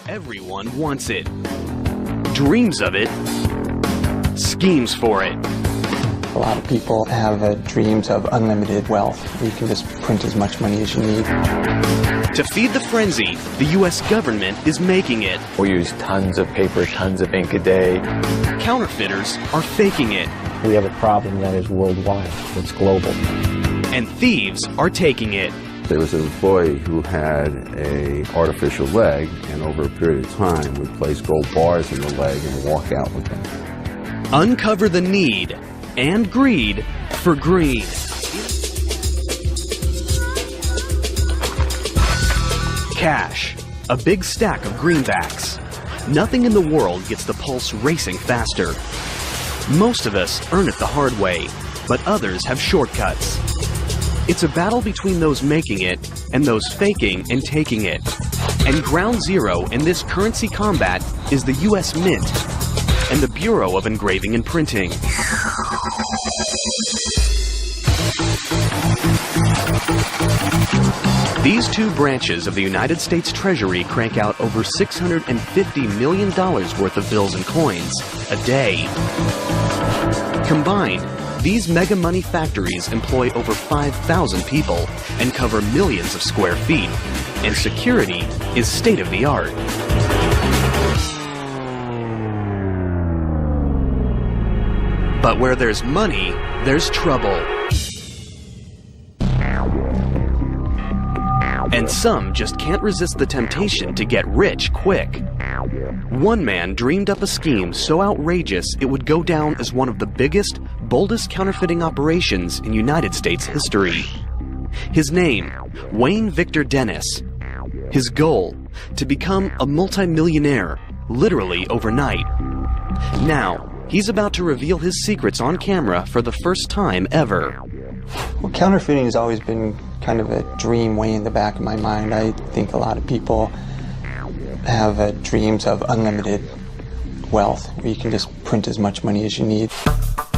Everyone wants it, dreams of it, schemes for it. A lot of people have dreams of unlimited wealth. You can just print as much money as you need. To feed the frenzy, the U.S. government is making it. We use tons of paper, tons of ink a day. Counterfeiters are faking it. We have a problem that is worldwide. It's global. And thieves are taking it. There was an employee who had an artificial leg, and over a period of time would place gold bars in the leg and walk out with them. Uncover the need and greed for green. Cash, a big stack of greenbacks. Nothing in the world gets the pulse racing faster. Most of us earn it the hard way, but others have shortcuts. It's a battle between those making it and those faking and taking it. And ground zero in this currency combat is the U.S. Mint and the Bureau of Engraving and Printing. These two branches of the United States Treasury crank out over $650 million worth of bills and coins a day. Combined, these mega money factories employ over 5,000 people and cover millions of square feet, and security is state-of-the-art. But where there's money, there's trouble. And some just can't resist the temptation to get rich quick. One man dreamed up a scheme so outrageous it would go down as one of the biggest, boldest counterfeiting operations in United States history. His name, Wayne Victor Dennis. His goal, to become a multimillionaire, literally overnight. Now, he's about to reveal his secrets on camera for the first time ever. Well, counterfeiting has always been kind of a dream way in the back of my mind. I think a lot of people have dreams of unlimited wealth, where you can just print as much money as you need.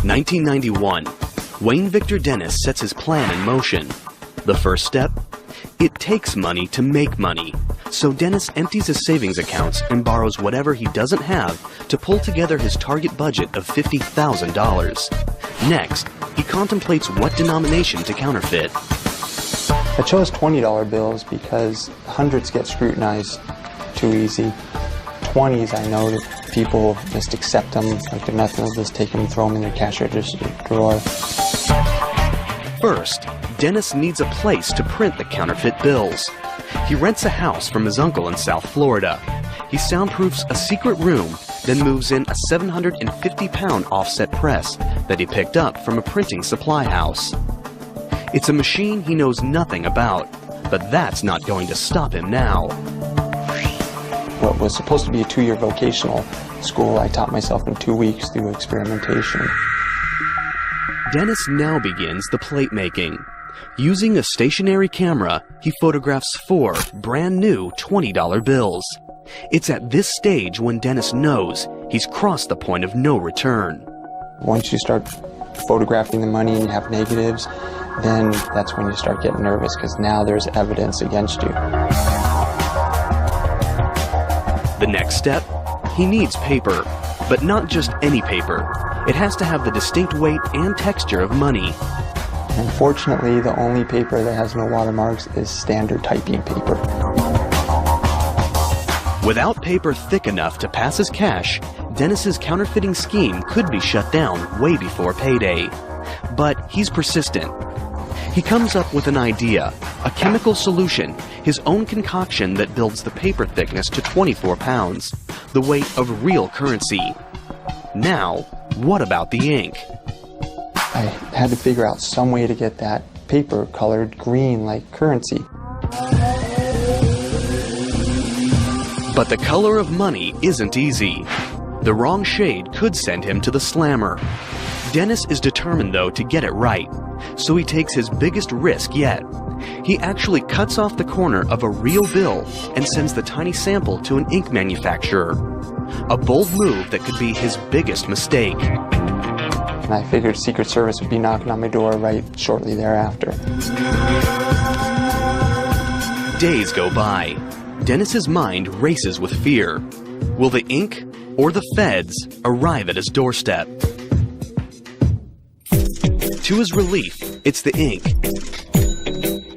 1991, Wayne Victor Dennis sets his plan in motion. The first step? It takes money to make money. So Dennis empties his savings accounts and borrows whatever he doesn't have to pull together his target budget of $50,000. Next, he contemplates what denomination to counterfeit. I chose $20 bills because hundreds get scrutinized too easy. 20s, I know that people just accept them like they're nothing. They'll just take them and throw them in their cash register drawer. First, Dennis needs a place to print the counterfeit bills. He rents a house from his uncle in South Florida. He soundproofs a secret room, then moves in a 750-pound offset press that he picked up from a printing supply house. It's a machine he knows nothing about, but that's not going to stop him now. What was supposed to be a 2-year vocational school, I taught myself in 2 weeks through experimentation. Dennis now begins the plate making. Using a stationary camera, he photographs 4 brand new $20 bills. It's at this stage when Dennis knows he's crossed the point of no return. Once you start photographing the money and you have negatives, then that's when you start getting nervous, because now there's evidence against you. The next step? He needs paper, but not just any paper. It has to have the distinct weight and texture of money. Unfortunately, the only paper that has no watermarks is standard typing paper. Without paper thick enough to pass as cash, Dennis's counterfeiting scheme could be shut down way before payday. But he's persistent. He comes up with an idea, a chemical solution, his own concoction that builds the paper thickness to 24 pounds, the weight of real currency. Now, what about the ink? I had to figure out some way to get that paper colored green like currency. But the color of money isn't easy. The wrong shade could send him to the slammer. Dennis is determined, though, to get it right, so he takes his biggest risk yet. He actually cuts off the corner of a real bill and sends the tiny sample to an ink manufacturer. A bold move that could be his biggest mistake. And I figured Secret Service would be knocking on my door right shortly thereafter. Days go by. Dennis's mind races with fear. Will the ink or the feds arrive at his doorstep? To his relief, it's the ink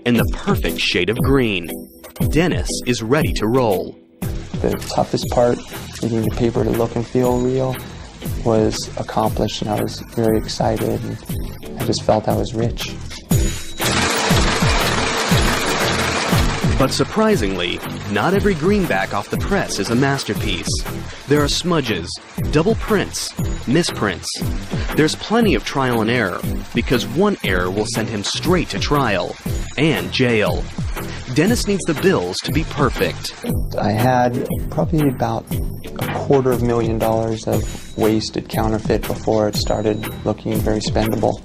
and the perfect shade of green. Dennis is ready to roll. The toughest part, getting the paper to look and feel real, was accomplished, and I was very excited, and I just felt I was rich. But surprisingly, not every greenback off the press is a masterpiece. There are smudges, double prints, misprints. There's plenty of trial and error, because one error will send him straight to trial and jail. Dennis needs the bills to be perfect. I had probably about $250,000 of wasted counterfeit before it started looking very spendable.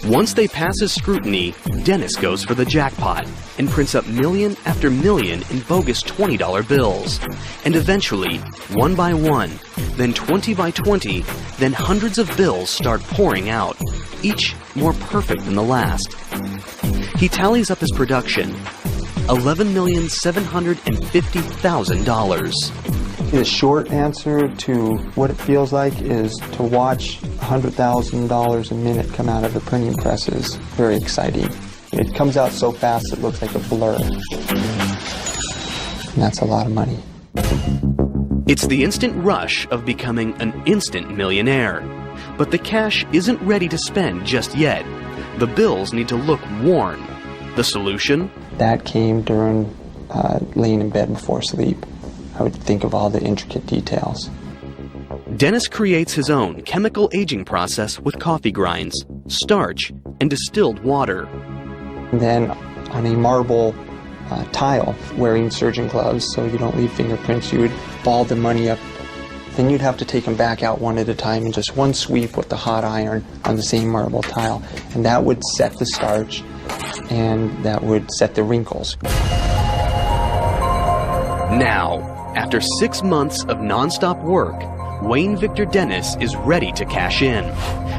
Once they pass his scrutiny, Dennis goes for the jackpot and prints up million after million in bogus $20 bills. And eventually, one by one, then 20 by 20, then hundreds of bills start pouring out, each more perfect than the last. He tallies up his production, $11,750,000. The short answer to what it feels like is to watch $100,000 a minute come out of the printing press is very exciting. It comes out so fast it looks like a blur. And that's a lot of money. It's the instant rush of becoming an instant millionaire. But the cash isn't ready to spend just yet. The bills need to look worn. The solution? That came during laying in bed before sleep. I would think of all the intricate details. Dennis creates his own chemical aging process with coffee grinds, starch, and distilled water. And then on a marble tile, wearing surgeon gloves so you don't leave fingerprints, you would ball the money up. Then you'd have to take them back out one at a time in just one sweep with the hot iron on the same marble tile. And that would set the starch, and that would set the wrinkles. Now, after 6 months of non-stop work, Wayne Victor Dennis is ready to cash in.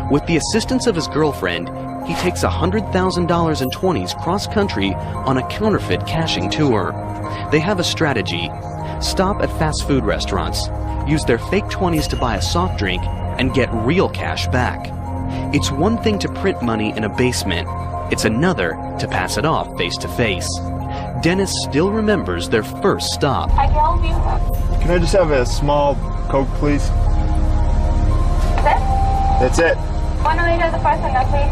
With the assistance of his girlfriend, he takes $100,000 in 20s cross-country on a counterfeit cashing tour. They have a strategy. Stop at fast food restaurants, use their fake 20s to buy a soft drink, and get real cash back. It's one thing to print money in a basement. It's another to pass it off face-to-face. Dennis still remembers their first stop. I can help you. Can I just have a small Coke, please? That's it. Want to leave the first one, please?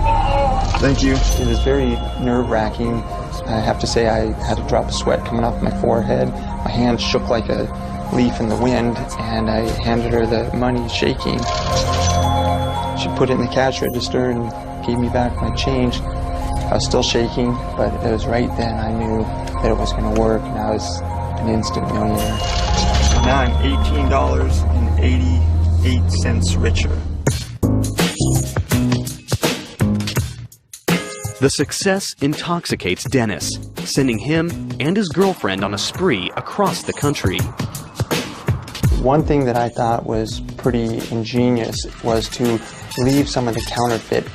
Thank you. Thank you. It was very nerve-wracking. I have to say I had a drop of sweat coming off my forehead. My hands shook like a leaf in the wind, and I handed her the money shaking. She put it in the cash register and gave me back my change. I was still shaking, but it was right then I knew that it was going to work, and I was an instant millionaire. Now I'm $18.88 richer. The success intoxicates Dennis, sending him and his girlfriend on a spree across the country. One thing that I thought was pretty ingenious was to leave some of the counterfeit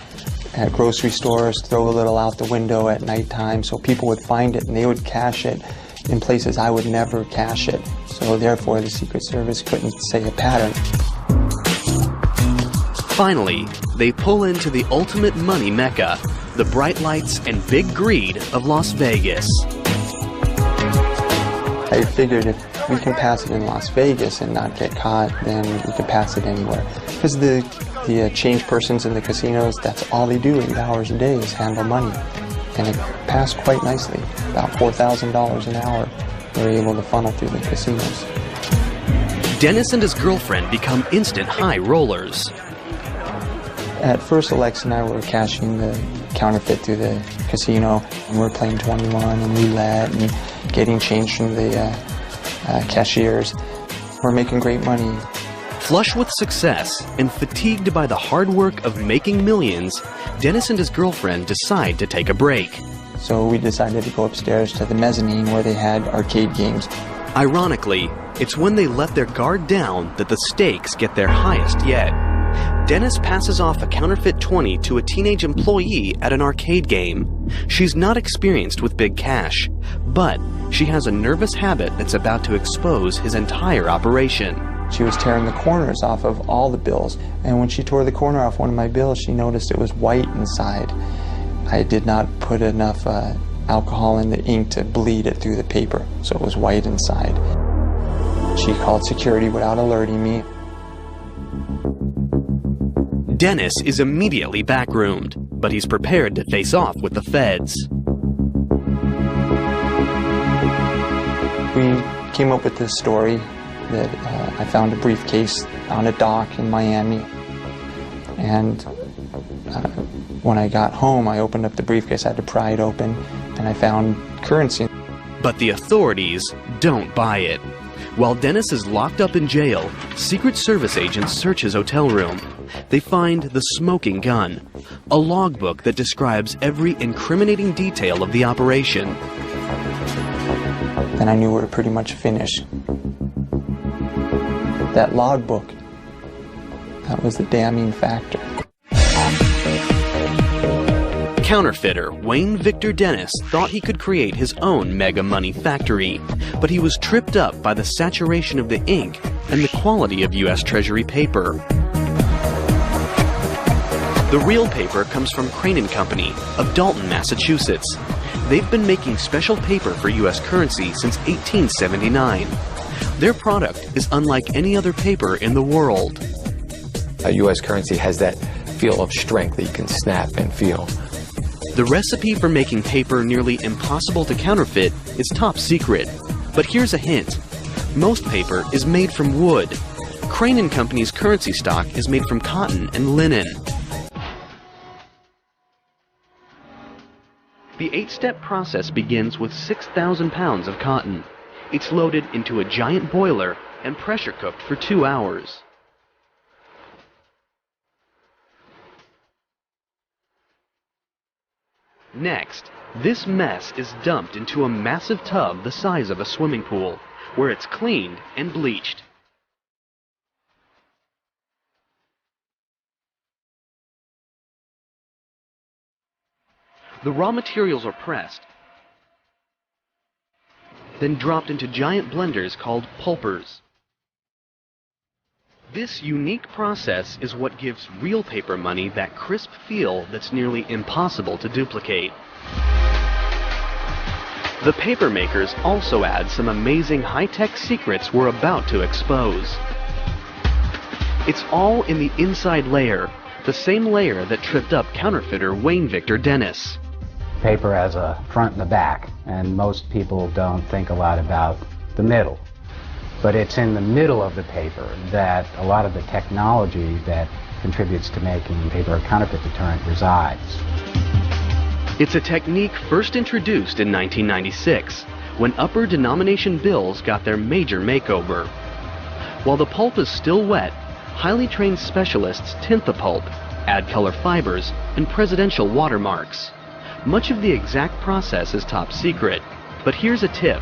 at grocery stores, throw a little out the window at nighttime so people would find it and they would cash it in places I would never cash it. So therefore the Secret Service couldn't say a pattern. Finally, they pull into the ultimate money mecca, the bright lights and big greed of Las Vegas. I figured if we can pass it in Las Vegas and not get caught, then we can pass it anywhere. Because the change persons in the casinos, that's all they do 8 hours a day is handle money. And it passed quite nicely. About $4,000 an hour we were able to funnel through the casinos. Dennis and his girlfriend become instant high rollers. At first, Alexa and I were cashing the counterfeit through the casino, and we're playing 21 and roulette and getting change from the cashiers. We're making great money. Flush with success and fatigued by the hard work of making millions, Dennis and his girlfriend decide to take a break. So we decided to go upstairs to the mezzanine where they had arcade games. Ironically, it's when they let their guard down that the stakes get their highest yet. Dennis passes off a counterfeit 20 to a teenage employee at an arcade game. She's not experienced with big cash, but she has a nervous habit that's about to expose his entire operation. She was tearing the corners off of all the bills, and when she tore the corner off one of my bills, she noticed it was white inside. I did not put enough alcohol in the ink to bleed it through the paper, so it was white inside. She called security without alerting me. Dennis is immediately backroomed, but he's prepared to face off with the feds. We came up with this story that I found a briefcase on a dock in Miami, and when I got home, I opened up the briefcase, I had to pry it open, and I found currency. But the authorities don't buy it. While Dennis is locked up in jail, Secret Service agents search his hotel room. They find the smoking gun, a logbook that describes every incriminating detail of the operation. Then I knew we were pretty much finished. That logbook, that was the damning factor. Counterfeiter Wayne Victor Dennis thought he could create his own mega money factory, but he was tripped up by the saturation of the ink and the quality of U.S. Treasury paper. The real paper comes from Crane & Company of Dalton, Massachusetts. They've been making special paper for U.S. currency since 1879. Their product is unlike any other paper in the world. U.S. currency has that feel of strength that you can snap and feel. The recipe for making paper nearly impossible to counterfeit is top secret. But here's a hint. Most paper is made from wood. Crane & Company's currency stock is made from cotton and linen. The 8-step process begins with 6,000 pounds of cotton. It's loaded into a giant boiler and pressure cooked for 2 hours. Next, this mess is dumped into a massive tub the size of a swimming pool, where it's cleaned and bleached. The raw materials are pressed, then dropped into giant blenders called pulpers. This unique process is what gives real paper money that crisp feel that's nearly impossible to duplicate. The paper makers also add some amazing high-tech secrets we're about to expose. It's all in the inside layer, the same layer that tripped up counterfeiter Wayne Victor Dennis. Paper has a front and a back, and most people don't think a lot about the middle. But it's in the middle of the paper that a lot of the technology that contributes to making paper a counterfeit deterrent resides. It's a technique first introduced in 1996, when upper denomination bills got their major makeover. While the pulp is still wet, highly trained specialists tint the pulp, add color fibers, and presidential watermarks. Much of the exact process is top secret, but here's a tip.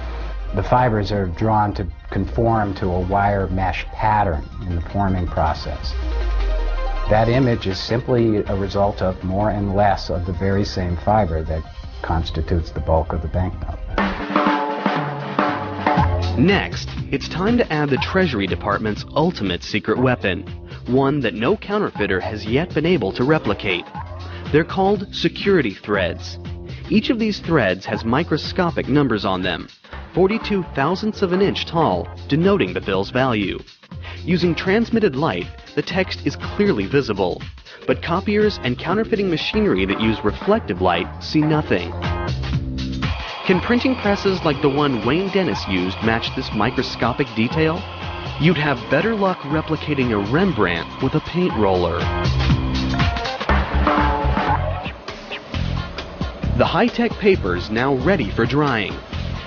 The fibers are drawn to conform to a wire mesh pattern in the forming process. That image is simply a result of more and less of the very same fiber that constitutes the bulk of the banknote. Next, it's time to add the Treasury Department's ultimate secret weapon, one that no counterfeiter has yet been able to replicate. They're called security threads. Each of these threads has microscopic numbers on them, 42 thousandths of an inch tall, denoting the bill's value. Using transmitted light, the text is clearly visible, but copiers and counterfeiting machinery that use reflective light see nothing. Can printing presses like the one Wayne Dennis used match this microscopic detail? You'd have better luck replicating a Rembrandt with a paint roller. The high-tech paper's now ready for drying.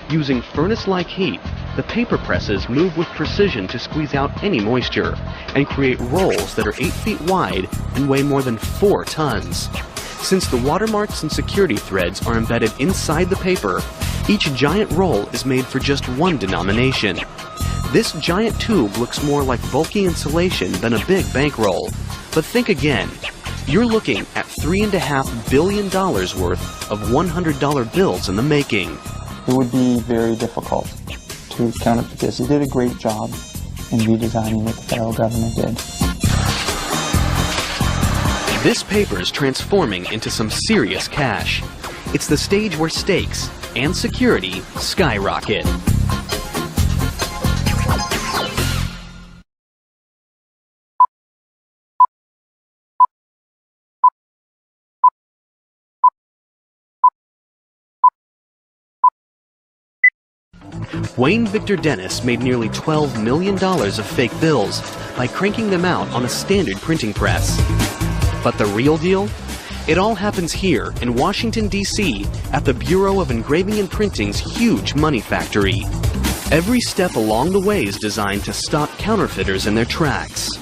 Using furnace-like heat, the paper presses move with precision to squeeze out any moisture and create rolls that are 8 feet wide and weigh more than 4 tons. Since the watermarks and security threads are embedded inside the paper, each giant roll is made for just one denomination. This giant tube looks more like bulky insulation than a big bankroll, But think again. You're looking at $3.5 billion worth of $100 bills in the making. It would be very difficult to counterfeit this. He did a great job in redesigning what the federal government did. This paper is transforming into some serious cash. It's the stage where stakes and security skyrocket. Wayne Victor Dennis made nearly $12 million of fake bills by cranking them out on a standard printing press. But the real deal? It all happens here in Washington, D.C. at the Bureau of Engraving and Printing's huge money factory. Every step along the way is designed to stop counterfeiters in their tracks.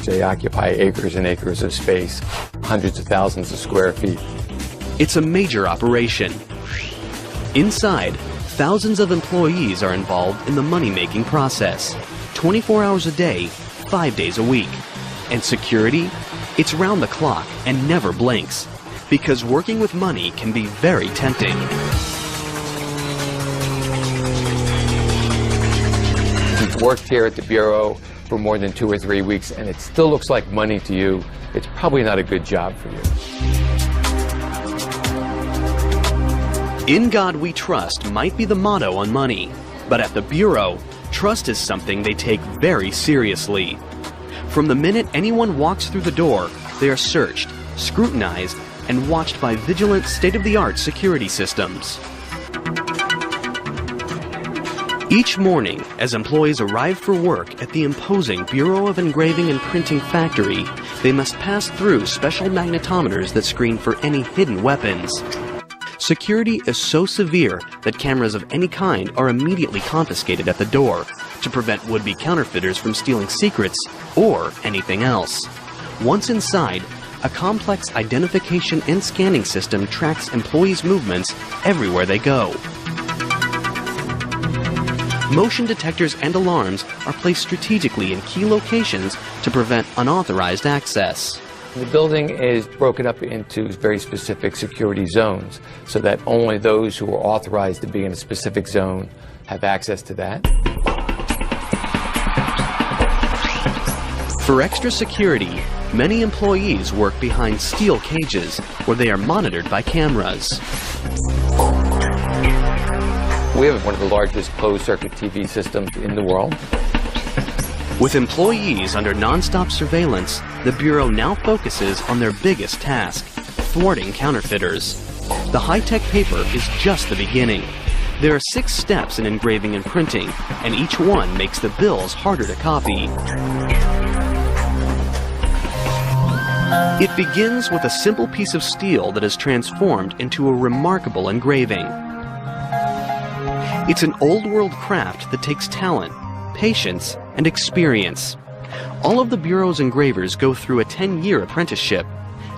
They occupy acres and acres of space, hundreds of thousands of square feet. It's a major operation. Inside, thousands of employees are involved in the money-making process, 24 hours a day, 5 days a week. And security? It's round the clock and never blinks, because working with money can be very tempting. You've worked here at the Bureau for more than 2 or 3 weeks and it still looks like money to you. It's probably not a good job for you. In God we trust might be the motto on money, but at the Bureau, trust is something they take very seriously. From the minute anyone walks through the door, they are searched, scrutinized, and watched by vigilant state-of-the-art security systems. Each morning, as employees arrive for work at the imposing Bureau of Engraving and Printing factory, they must pass through special magnetometers that screen for any hidden weapons. Security is so severe that cameras of any kind are immediately confiscated at the door to prevent would-be counterfeiters from stealing secrets or anything else. Once inside, a complex identification and scanning system tracks employees' movements everywhere they go. Motion detectors and alarms are placed strategically in key locations to prevent unauthorized access. The building is broken up into very specific security zones so that only those who are authorized to be in a specific zone have access to that. For extra security, many employees work behind steel cages where they are monitored by cameras. We have one of the largest closed-circuit TV systems in the world. With employees under non-stop surveillance, the Bureau now focuses on their biggest task, thwarting counterfeiters. The high-tech paper is just the beginning. There are 6 steps in engraving and printing, and each one makes the bills harder to copy. It begins with a simple piece of steel that is transformed into a remarkable engraving. It's an old-world craft that takes talent, patience, and experience. All of the Bureau's engravers go through a 10-year apprenticeship,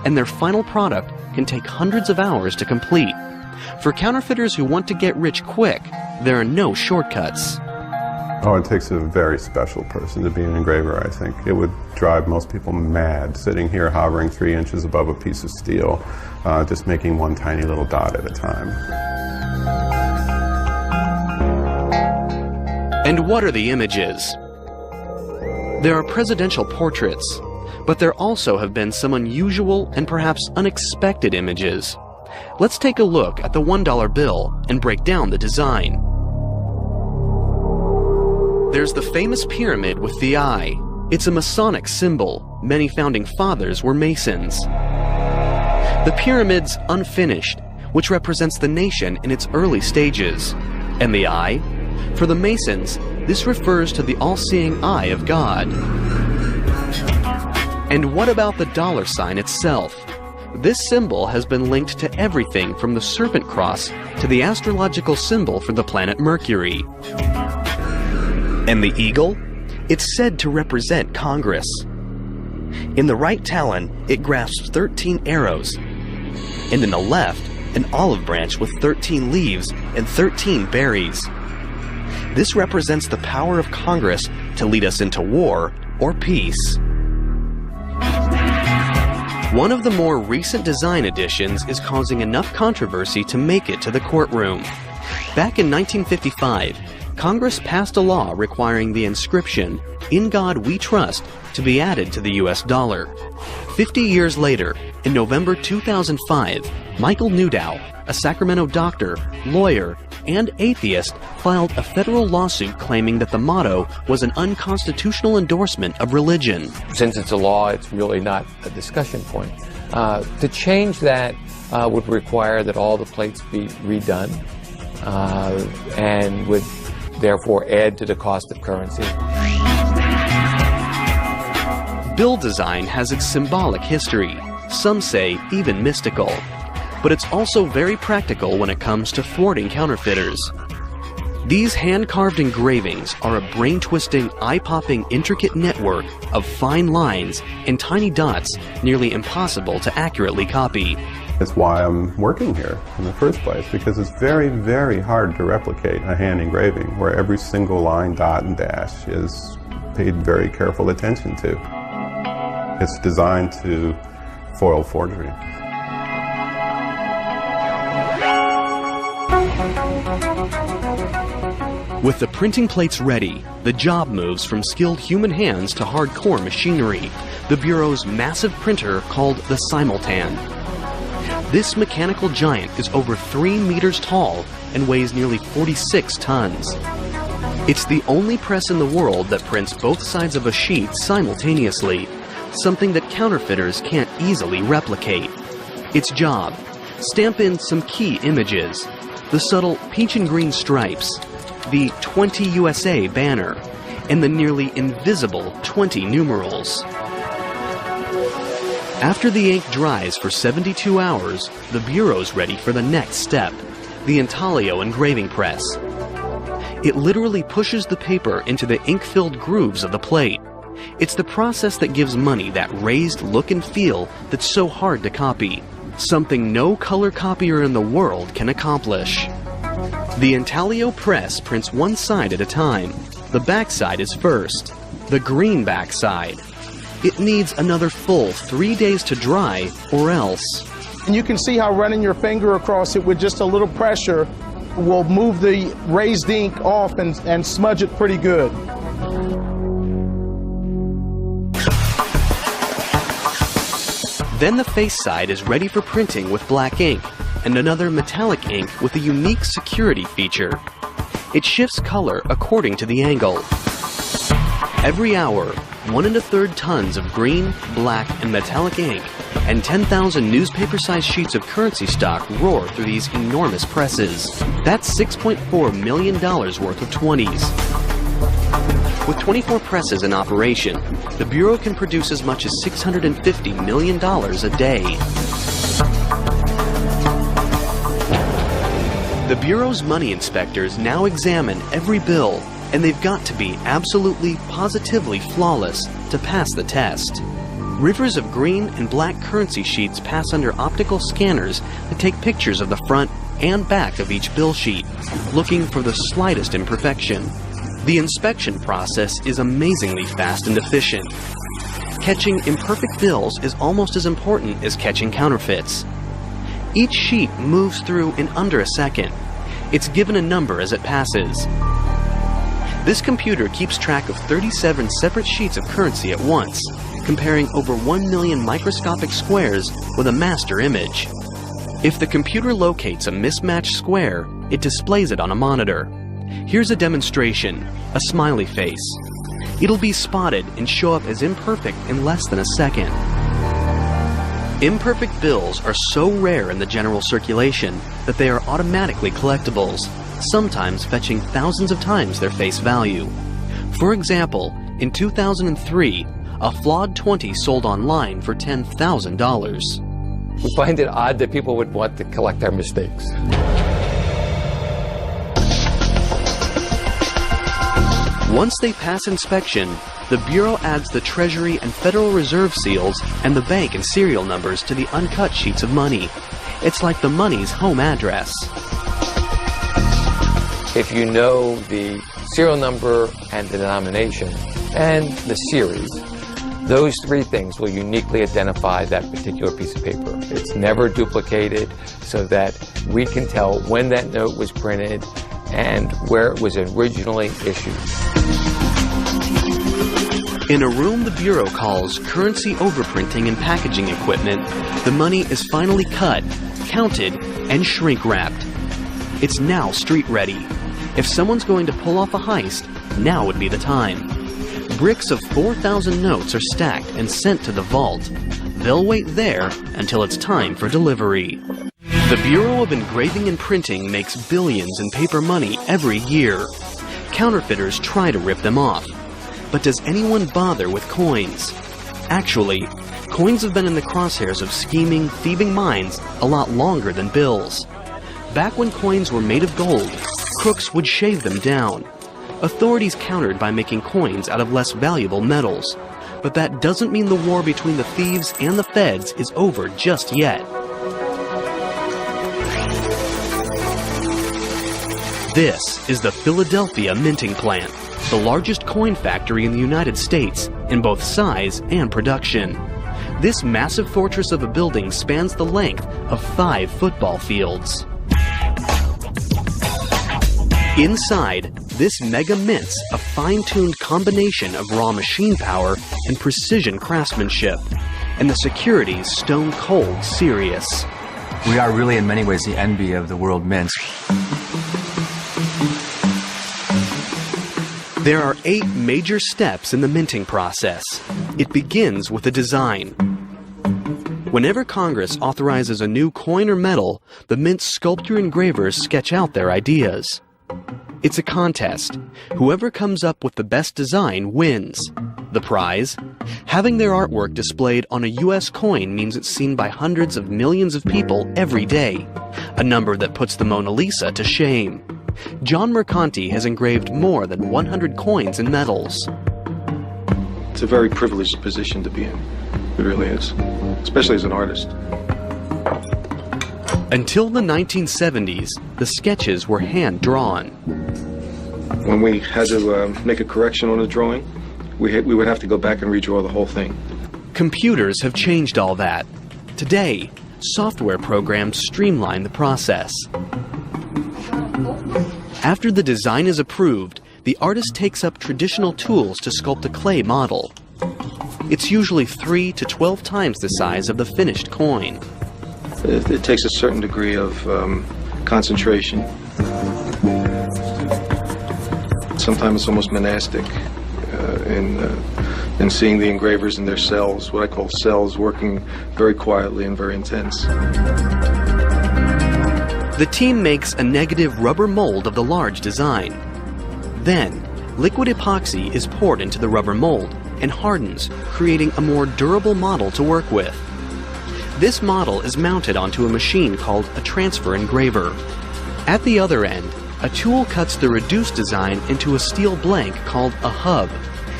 and their final product can take hundreds of hours to complete. For counterfeiters who want to get rich quick, there are no shortcuts. Oh, it takes a very special person to be an engraver, I think. It would drive most people mad, sitting here hovering 3 inches above a piece of steel, just making one tiny little dot at a time. And what are the images? There are presidential portraits, but there also have been some unusual and perhaps unexpected images. Let's take a look at the $1 bill and break down the design. There's the famous pyramid with the eye. It's a Masonic symbol. Many founding fathers were Masons. The pyramid's unfinished, which represents the nation in its early stages. And the eye? For the Masons, this refers to the all-seeing eye of God. And what about the dollar sign itself? This symbol has been linked to everything from the serpent cross to the astrological symbol for the planet Mercury. And the eagle? It's said to represent Congress. In the right talon, it grasps 13 arrows, and in the left, an olive branch with 13 leaves and 13 berries. This represents the power of Congress to lead us into war or peace. One of the more recent design additions is causing enough controversy to make it to the courtroom. Back in 1955, Congress passed a law requiring the inscription, "In God We Trust," to be added to the US dollar. 50 years later, in November 2005, Michael Newdow, a Sacramento doctor, lawyer, and atheist, filed a federal lawsuit claiming that the motto was an unconstitutional endorsement of religion. Since it's a law, it's really not a discussion point. To change that would require that all the plates be redone and would therefore add to the cost of currency. Bill design has its symbolic history, some say even mystical. But it's also very practical when it comes to thwarting counterfeiters. These hand-carved engravings are a brain-twisting, eye-popping, intricate network of fine lines and tiny dots nearly impossible to accurately copy. That's why I'm working here in the first place, because it's very, very hard to replicate a hand engraving where every single line, dot, and dash is paid very careful attention to. It's designed to foil forgery. With the printing plates ready, the job moves from skilled human hands to hardcore machinery, the Bureau's massive printer called the Simultan. This mechanical giant is over 3 meters tall and weighs nearly 46 tons. It's the only press in the world that prints both sides of a sheet simultaneously, something that counterfeiters can't easily replicate. Its job: stamp in some key images, the subtle peach and green stripes, the 20 USA banner, and the nearly invisible 20 numerals. After the ink dries for 72 hours, the Bureau's ready for the next step, the intaglio engraving press. It literally pushes the paper into the ink-filled grooves of the plate. It's the process that gives money that raised look and feel that's so hard to copy, something no color copier in the world can accomplish. The intaglio press prints one side at a time. The back side is first, the green back side. It needs another full 3 days to dry, or else. And you can see how running your finger across it with just a little pressure will move the raised ink off and smudge it pretty good. Then the face side is ready for printing with black ink, and another metallic ink with a unique security feature. It shifts color according to the angle. Every hour, 1 1/3 tons of green, black, and metallic ink and 10,000 newspaper-sized sheets of currency stock roar through these enormous presses. That's $6.4 million worth of 20s. With 24 presses in operation, the Bureau can produce as much as $650 million a day. The Bureau's money inspectors now examine every bill, and they've got to be absolutely, positively flawless to pass the test. Rivers of green and black currency sheets pass under optical scanners that take pictures of the front and back of each bill sheet, looking for the slightest imperfection. The inspection process is amazingly fast and efficient. Catching imperfect bills is almost as important as catching counterfeits. Each sheet moves through in under a second. It's given a number as it passes. This computer keeps track of 37 separate sheets of currency at once, comparing over 1 million microscopic squares with a master image. If the computer locates a mismatched square, it displays it on a monitor. Here's a demonstration, a smiley face. It'll be spotted and show up as imperfect in less than a second. Imperfect bills are so rare in the general circulation that they are automatically collectibles, sometimes fetching thousands of times their face value. For example, in 2003, a flawed 20 sold online for $10,000. We find it odd that people would want to collect our mistakes. Once they pass inspection, the Bureau adds the Treasury and Federal Reserve seals and the bank and serial numbers to the uncut sheets of money. It's like the money's home address. If you know the serial number and the denomination and the series, Those three things will uniquely identify that particular piece of paper. It's never duplicated, so that we can tell when that note was printed and where it was originally issued. In a room the Bureau calls currency overprinting and packaging equipment, the money is finally cut, counted, and shrink-wrapped. It's now street-ready. If someone's going to pull off a heist, now would be the time. Bricks of 4,000 notes are stacked and sent to the vault. They'll wait there until it's time for delivery. The Bureau of Engraving and Printing makes billions in paper money every year. Counterfeiters try to rip them off. But does anyone bother with coins? Actually, coins have been in the crosshairs of scheming, thieving minds a lot longer than bills. Back when coins were made of gold, crooks would shave them down. Authorities countered by making coins out of less valuable metals. But that doesn't mean the war between the thieves and the feds is over just yet. This is the Philadelphia minting plant, the largest coin factory in the United States in both size and production. This massive fortress of a building spans the length of 5 football fields. Inside, this mega mint's a fine-tuned combination of raw machine power and precision craftsmanship, and the security's stone-cold serious. We are really in many ways the envy of the world mints. There are 8 major steps in the minting process. It begins with a design. Whenever Congress authorizes a new coin or metal, the mint's sculptor engravers sketch out their ideas. It's a contest. Whoever comes up with the best design wins. The prize? Having their artwork displayed on a U.S. coin means it's seen by hundreds of millions of people every day, a number that puts the Mona Lisa to shame. John Mercanti has engraved more than 100 coins and medals. It's a very privileged position to be in. It really is, especially as an artist. Until the 1970s, the sketches were hand-drawn. When we had to make a correction on a drawing, we would have to go back and redraw the whole thing. Computers have changed all that. Today, software programs streamline the process. After the design is approved, the artist takes up traditional tools to sculpt a clay model. It's usually 3 to 12 times the size of the finished coin. It takes a certain degree of concentration. Sometimes it's almost monastic in seeing the engravers in their cells, what I call cells, working very quietly and very intense. The team makes a negative rubber mold of the large design. Then, liquid epoxy is poured into the rubber mold and hardens, creating a more durable model to work with. This model is mounted onto a machine called a transfer engraver. At the other end, a tool cuts the reduced design into a steel blank called a hub.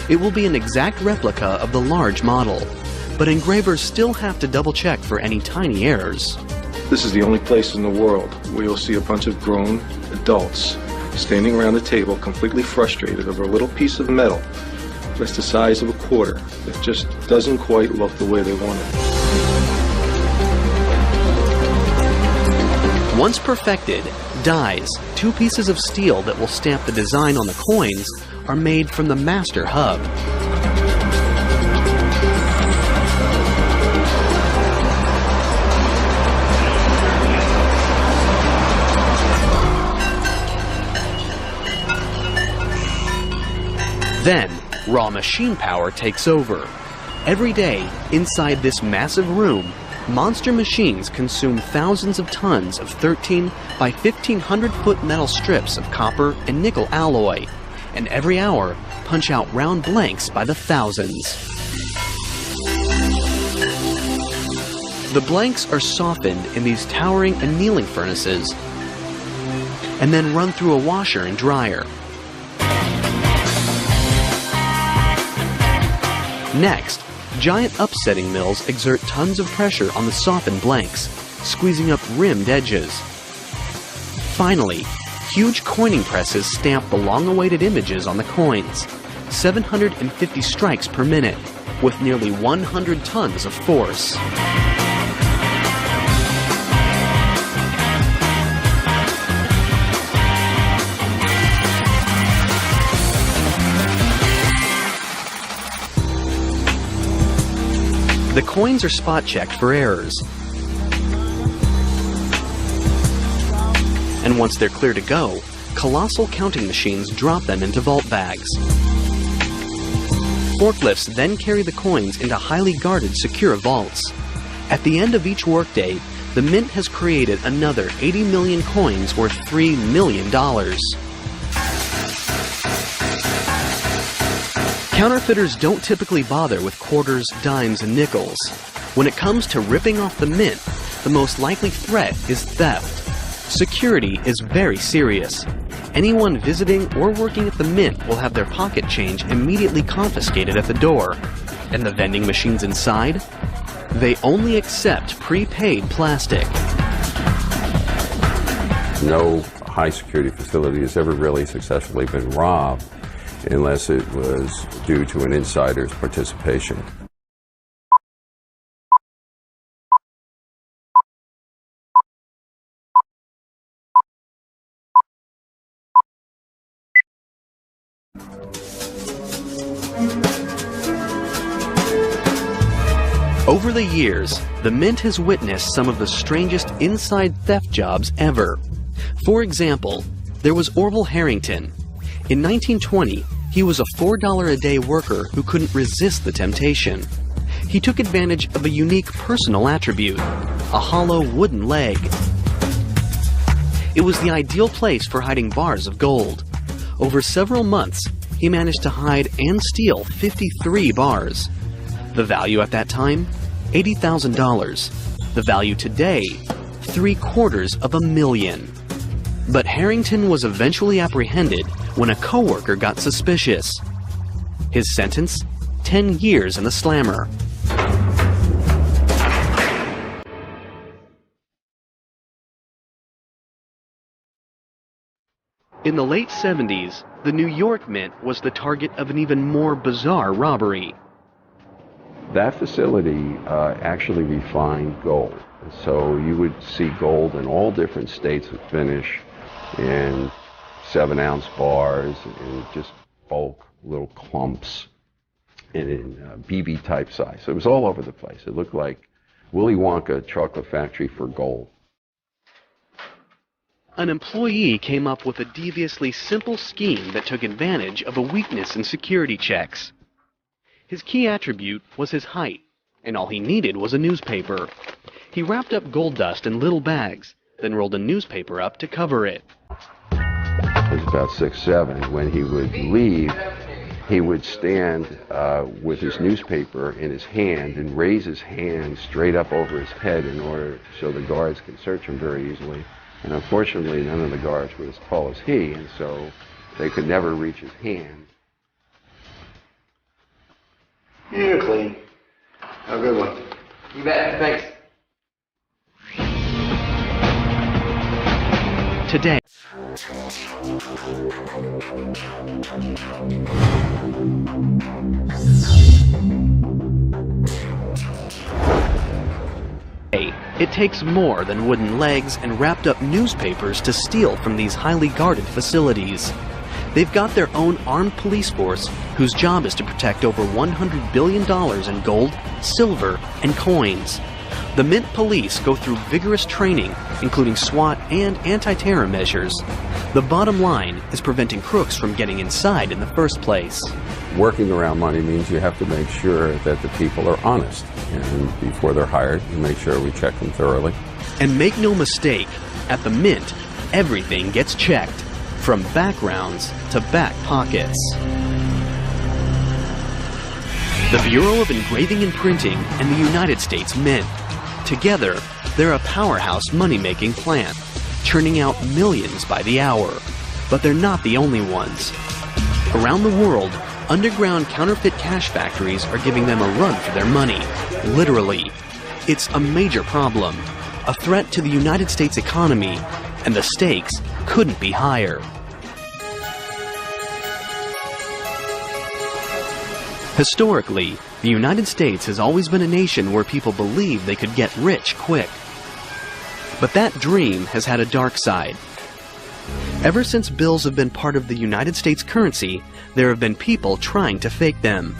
It will be an exact replica of the large model, but engravers still have to double-check for any tiny errors. This is the only place in the world where you'll see a bunch of grown adults standing around the table completely frustrated over a little piece of metal that's the size of a quarter that just doesn't quite look the way they want it. Once perfected, dies, 2 pieces of steel that will stamp the design on the coins, are made from the master hub. Then, raw machine power takes over. Every day, inside this massive room, monster machines consume thousands of tons of 13 by 1,500-foot metal strips of copper and nickel alloy, and every hour punch out round blanks by the thousands. The blanks are softened in these towering annealing furnaces, and then run through a washer and dryer. Next, giant upsetting mills exert tons of pressure on the softened blanks, squeezing up rimmed edges. Finally, huge coining presses stamp the long-awaited images on the coins, 750 strikes per minute, with nearly 100 tons of force. The coins are spot-checked for errors. And once they're clear to go, colossal counting machines drop them into vault bags. Forklifts then carry the coins into highly guarded, secure vaults. At the end of each workday, the Mint has created another 80 million coins worth $3 million. Counterfeiters don't typically bother with quarters, dimes, and nickels. When it comes to ripping off the Mint, the most likely threat is theft. Security is very serious. Anyone visiting or working at the Mint will have their pocket change immediately confiscated at the door. And the vending machines inside? They only accept prepaid plastic. No high security facility has ever really successfully been robbed unless it was due to an insider's participation. Over the years, the Mint has witnessed some of the strangest inside theft jobs ever. For example, there was Orville Harrington. In 1920, he was a $4 a day worker who couldn't resist the temptation. He took advantage of a unique personal attribute, a hollow wooden leg. It was the ideal place for hiding bars of gold. Over several months, he managed to hide and steal 53 bars. The value at that time? $80,000. The value today? $750,000. But Harrington was eventually apprehended when a coworker got suspicious. His sentence? 10 years in the slammer. In the late 70s, the New York Mint was the target of an even more bizarre robbery. That facility actually refined gold. So you would see gold in all different states of finish in 7-ounce bars, and just bulk little clumps, and in BB type size. So it was all over the place. It looked like Willy Wonka chocolate factory for gold. An employee came up with a deviously simple scheme that took advantage of a weakness in security checks. His key attribute was his height, and all he needed was a newspaper. He wrapped up gold dust in little bags, then rolled a newspaper up to cover it. He was about 6'7". When he would leave, he would stand with his newspaper in his hand and raise his hand straight up over his head in order so the guards could search him very easily. And unfortunately, none of the guards were as tall as he, and so they could never reach his hand. You're clean. Have a good one. You bet. Thanks. Today, it takes more than wooden legs and wrapped up newspapers to steal from these highly guarded facilities. They've got their own armed police force whose job is to protect over $100 billion in gold, silver, and coins. The Mint police go through vigorous training, including SWAT and anti-terror measures. The bottom line is preventing crooks from getting inside in the first place. Working around money means you have to make sure that the people are honest. And before they're hired, you make sure we check them thoroughly. And make no mistake, at the Mint, everything gets checked, from backgrounds to back pockets. The Bureau of Engraving and Printing and the United States Mint. Together, they're a powerhouse money-making plant, churning out millions by the hour. But they're not the only ones. Around the world, underground counterfeit cash factories are giving them a run for their money, literally. It's a major problem, a threat to the United States economy, and the stakes couldn't be higher. Historically, the United States has always been a nation where people believed they could get rich quick. But that dream has had a dark side. Ever since bills have been part of the United States currency, there have been people trying to fake them.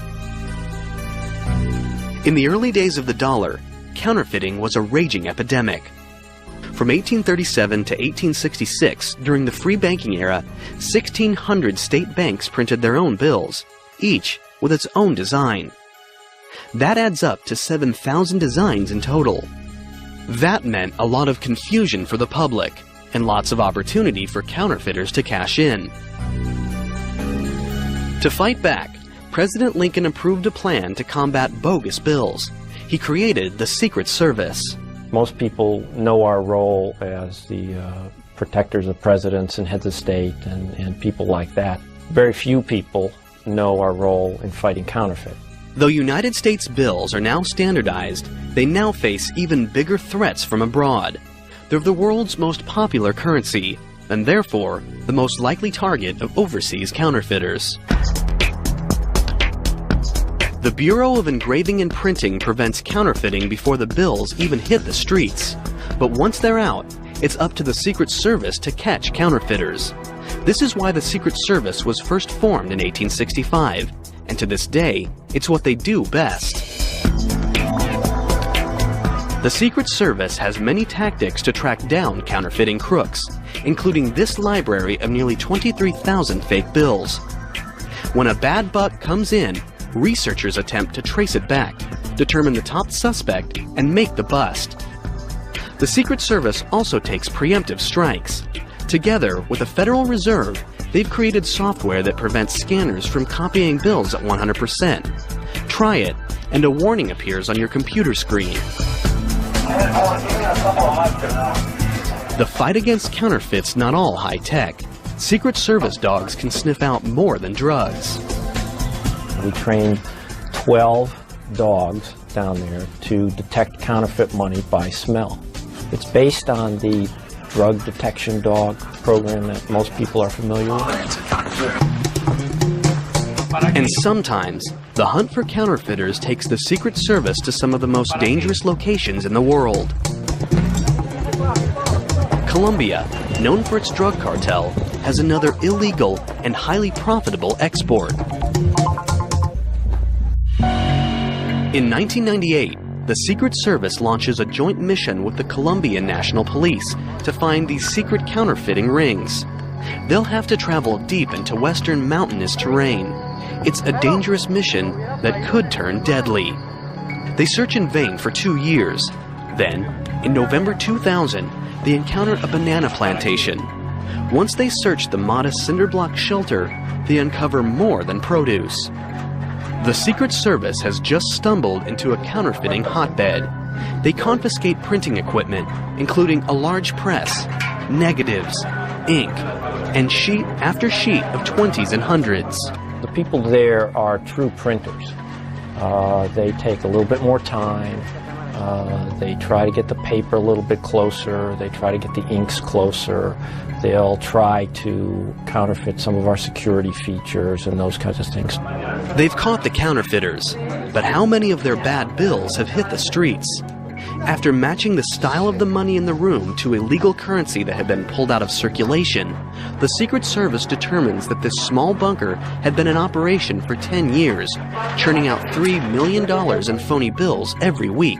In the early days of the dollar, counterfeiting was a raging epidemic. From 1837 to 1866, during the free banking era, 1,600 state banks printed their own bills, each with its own design. That adds up to 7,000 designs in total. That meant a lot of confusion for the public, and lots of opportunity for counterfeiters to cash in. To fight back, President Lincoln approved a plan to combat bogus bills. He created the Secret Service. Most people know our role as the protectors of presidents and heads of state and people like that. Very few people know our role in fighting counterfeit. Though United States bills are now standardized, they now face even bigger threats from abroad. They're the world's most popular currency, and therefore the most likely target of overseas counterfeiters. The Bureau of Engraving and Printing prevents counterfeiting before the bills even hit the streets. But once they're out, it's up to the Secret Service to catch counterfeiters. This is why the Secret Service was first formed in 1865, and to this day, it's what they do best. The Secret Service has many tactics to track down counterfeiting crooks, including this library of nearly 23,000 fake bills. When a bad buck comes in, researchers attempt to trace it back, determine the top suspect, and make the bust. The Secret Service also takes preemptive strikes. Together with the Federal Reserve, they've created software that prevents scanners from copying bills at 100%. Try it, and a warning appears on your computer screen. The fight against counterfeit's not all high-tech. Secret Service dogs can sniff out more than drugs. We trained 12 dogs down there to detect counterfeit money by smell. It's based on the drug detection dog program that most people are familiar with. And sometimes, the hunt for counterfeiters takes the Secret Service to some of the most dangerous locations in the world. Colombia, known for its drug cartel, has another illegal and highly profitable export. In 1998, the Secret Service launches a joint mission with the Colombian National Police to find these secret counterfeiting rings. They'll have to travel deep into western mountainous terrain. It's a dangerous mission that could turn deadly. They search in vain for 2 years. Then, in November 2000, they encounter a banana plantation. Once they search the modest cinder-block shelter, they uncover more than produce. The Secret Service has just stumbled into a counterfeiting hotbed. They confiscate printing equipment, including a large press, negatives, ink, and sheet after sheet of 20s and 100s. The people there are true printers. They take a little bit more time. They try to get the paper a little bit closer. They try to get the inks closer. They'll try to counterfeit some of our security features and those kinds of things. They've caught the counterfeiters, but how many of their bad bills have hit the streets? After matching the style of the money in the room to a legal currency that had been pulled out of circulation, the Secret Service determines that this small bunker had been in operation for 10 years, churning out $3 million in phony bills every week.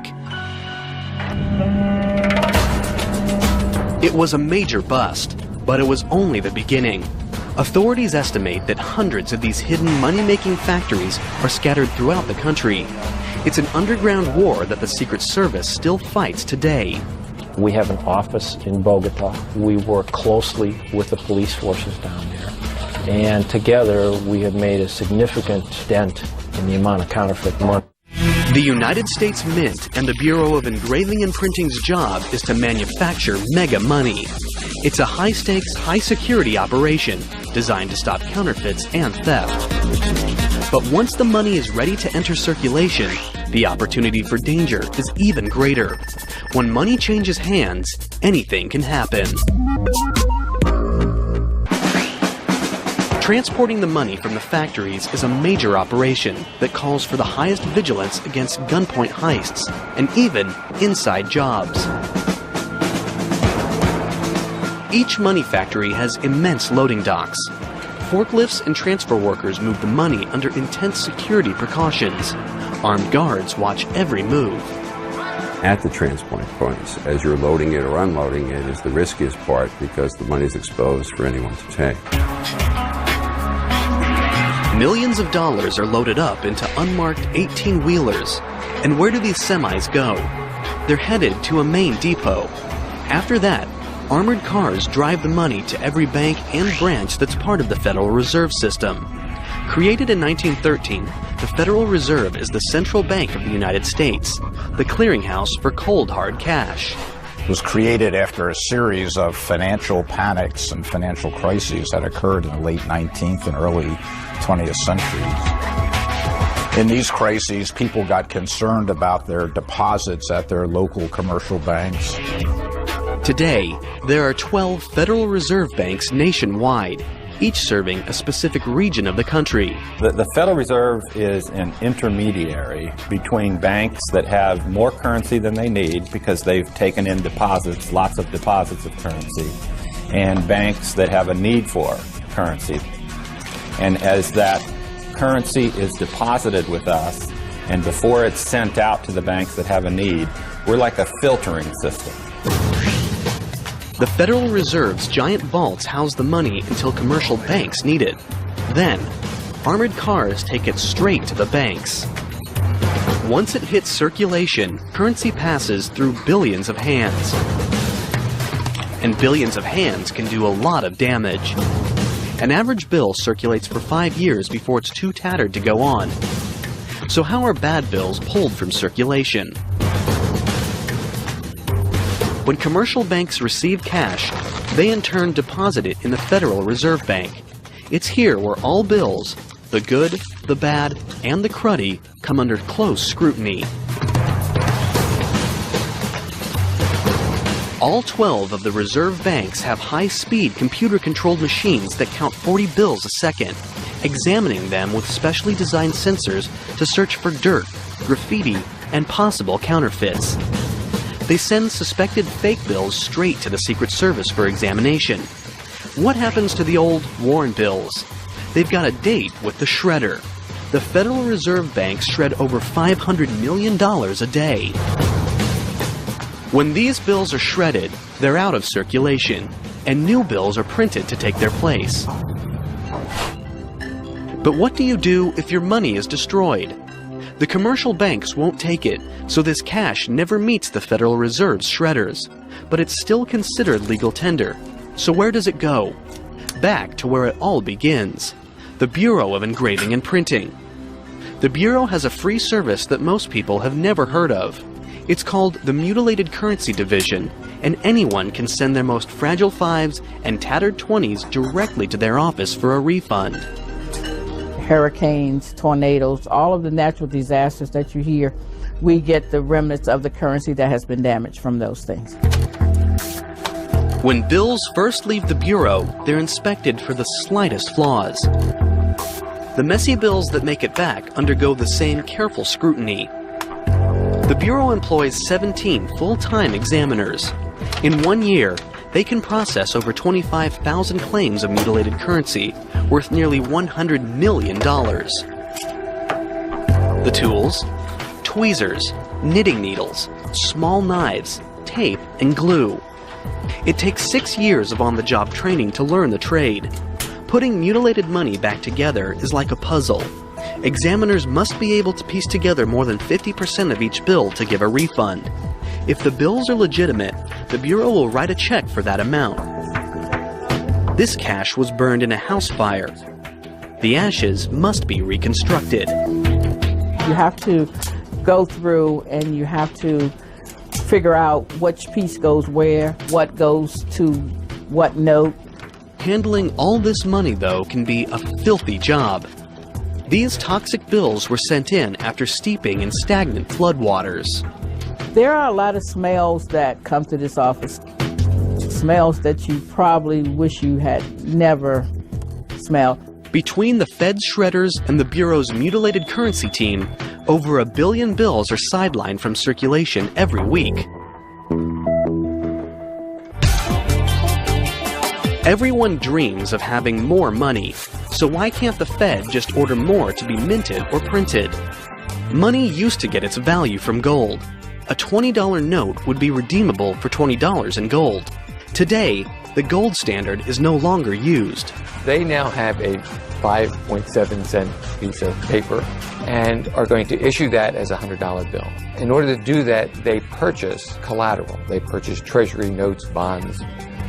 It was a major bust, but it was only the beginning. Authorities estimate that hundreds of these hidden money-making factories are scattered throughout the country. It's an underground war that the Secret Service still fights today. We have an office in Bogota. We work closely with the police forces down there. And together, we have made a significant dent in the amount of counterfeit money. The United States Mint and the Bureau of Engraving and Printing's job is to manufacture mega money. It's a high-stakes, high-security operation designed to stop counterfeits and theft. But once the money is ready to enter circulation, the opportunity for danger is even greater. When money changes hands, anything can happen. Transporting the money from the factories is a major operation that calls for the highest vigilance against gunpoint heists and even inside jobs. Each money factory has immense loading docks. Forklifts and transfer workers move the money under intense security precautions. Armed guards watch every move. At the transport points, as you're loading it or unloading it, is the riskiest part because the money is exposed for anyone to take. Millions of dollars are loaded up into unmarked 18-wheelers. And where do these semis go? They're headed to a main depot. After that, armored cars drive the money to every bank and branch that's part of the Federal Reserve System. Created in 1913, the Federal Reserve is the central bank of the United States, the clearinghouse for cold, hard cash. It was created after a series of financial panics and financial crises that occurred in the late 19th and early 20th centuries. In these crises, people got concerned about their deposits at their local commercial banks. Today, there are 12 Federal Reserve banks nationwide, each serving a specific region of the country. The Federal Reserve is an intermediary between banks that have more currency than they need because they've taken in deposits, lots of deposits of currency, and banks that have a need for currency. And as that currency is deposited with us, and before it's sent out to the banks that have a need, we're like a filtering system. The Federal Reserve's giant vaults house the money until commercial banks need it. Then, armored cars take it straight to the banks. Once it hits circulation, currency passes through billions of hands. And billions of hands can do a lot of damage. An average bill circulates for 5 years before it's too tattered to go on. So how are bad bills pulled from circulation? When commercial banks receive cash, they in turn deposit it in the Federal Reserve Bank. It's here where all bills, the good, the bad, and the cruddy, come under close scrutiny. All 12 of the reserve banks have high-speed computer-controlled machines that count 40 bills a second, examining them with specially designed sensors to search for dirt, graffiti, and possible counterfeits. They send suspected fake bills straight to the Secret Service for examination. What happens to the old worn bills? They've got a date with the shredder. The Federal Reserve Bank shred over $500 million a day. When these bills are shredded, they're out of circulation, and new bills are printed to take their place. But what do you do if your money is destroyed? The commercial banks won't take it, so this cash never meets the Federal Reserve's shredders. But it's still considered legal tender. So where does it go? Back to where it all begins. The Bureau of Engraving and Printing. The Bureau has a free service that most people have never heard of. It's called the Mutilated Currency Division, and anyone can send their most fragile 5s and tattered 20s directly to their office for a refund. Hurricanes, tornadoes, all of the natural disasters that you hear, we get the remnants of the currency that has been damaged from those things. When bills first leave the Bureau, they're inspected for the slightest flaws. The messy bills that make it back undergo the same careful scrutiny. The Bureau employs 17 full-time examiners. In 1 year, they can process over 25,000 claims of mutilated currency, worth nearly $100 million. The tools? Tweezers, knitting needles, small knives, tape, and glue. It takes 6 years of on-the-job training to learn the trade. Putting mutilated money back together is like a puzzle. Examiners must be able to piece together more than 50% of each bill to give a refund. If the bills are legitimate, the Bureau will write a check for that amount. This cash was burned in a house fire. The ashes must be reconstructed. You have to go through and you have to figure out which piece goes where, what goes to what note. Handling all this money, though, can be a filthy job. These toxic bills were sent in after steeping in stagnant floodwaters. There are a lot of smells that come to this office. Smells that you probably wish you had never smelled. Between the Fed's shredders and the Bureau's mutilated currency team, over 1 billion bills are sidelined from circulation every week. Everyone dreams of having more money, so why can't the Fed just order more to be minted or printed? Money used to get its value from gold. A $20 note would be redeemable for $20 in gold. Today, the gold standard is no longer used. They now have a 5.7 cent piece of paper and are going to issue that as a $100 bill. In order to do that, they purchase collateral. They purchase treasury notes, bonds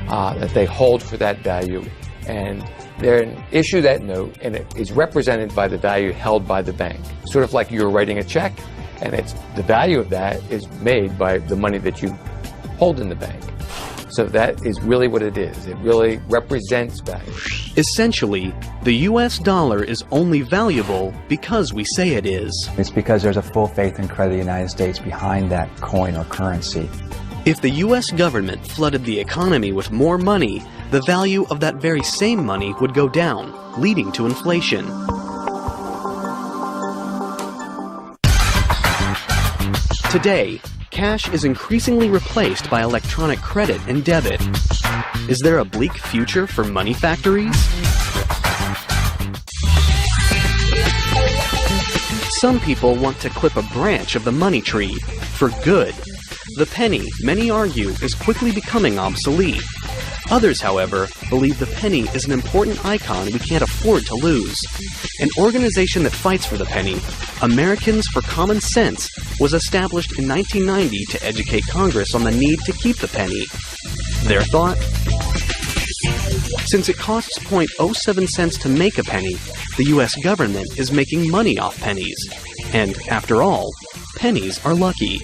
that they hold for that value, and they issue that note, and it is represented by the value held by the bank. Sort of like you're writing a check, and the value of that is made by the money that you hold in the bank. So that is really what it is. It really represents value. Essentially, the US dollar is only valuable because we say it is. It's because there's a full faith and credit of the United States behind that coin or currency. If the US government flooded the economy with more money, the value of that very same money would go down, leading to inflation. Today, cash is increasingly replaced by electronic credit and debit. Is there a bleak future for money factories? Some people want to clip a branch of the money tree, for good. The penny, many argue, is quickly becoming obsolete. Others, however, believe the penny is an important icon we can't afford to lose. An organization that fights for the penny, Americans for Common Sense, was established in 1990 to educate Congress on the need to keep the penny. Their thought? Since it costs 0.07 cents to make a penny, the US government is making money off pennies. And after all, pennies are lucky.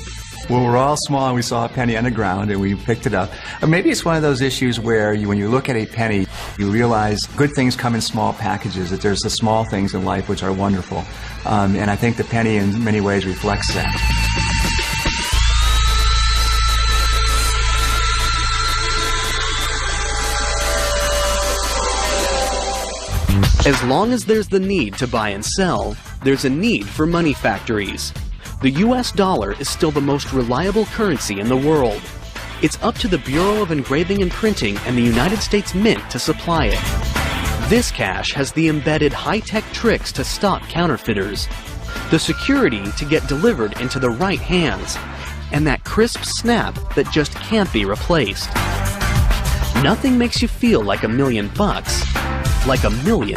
Well, we're all small and we saw a penny on the ground and we picked it up. Or maybe it's one of those issues where when you look at a penny, you realize good things come in small packages, that there's the small things in life which are wonderful. And I think the penny in many ways reflects that. As long as there's the need to buy and sell, there's a need for money factories. The US dollar is still the most reliable currency in the world. It's up to the Bureau of Engraving and Printing and the United States Mint to supply it. This cash has the embedded high-tech tricks to stop counterfeiters, the security to get delivered into the right hands, and that crisp snap that just can't be replaced. Nothing makes you feel like $1 million, like $1 million.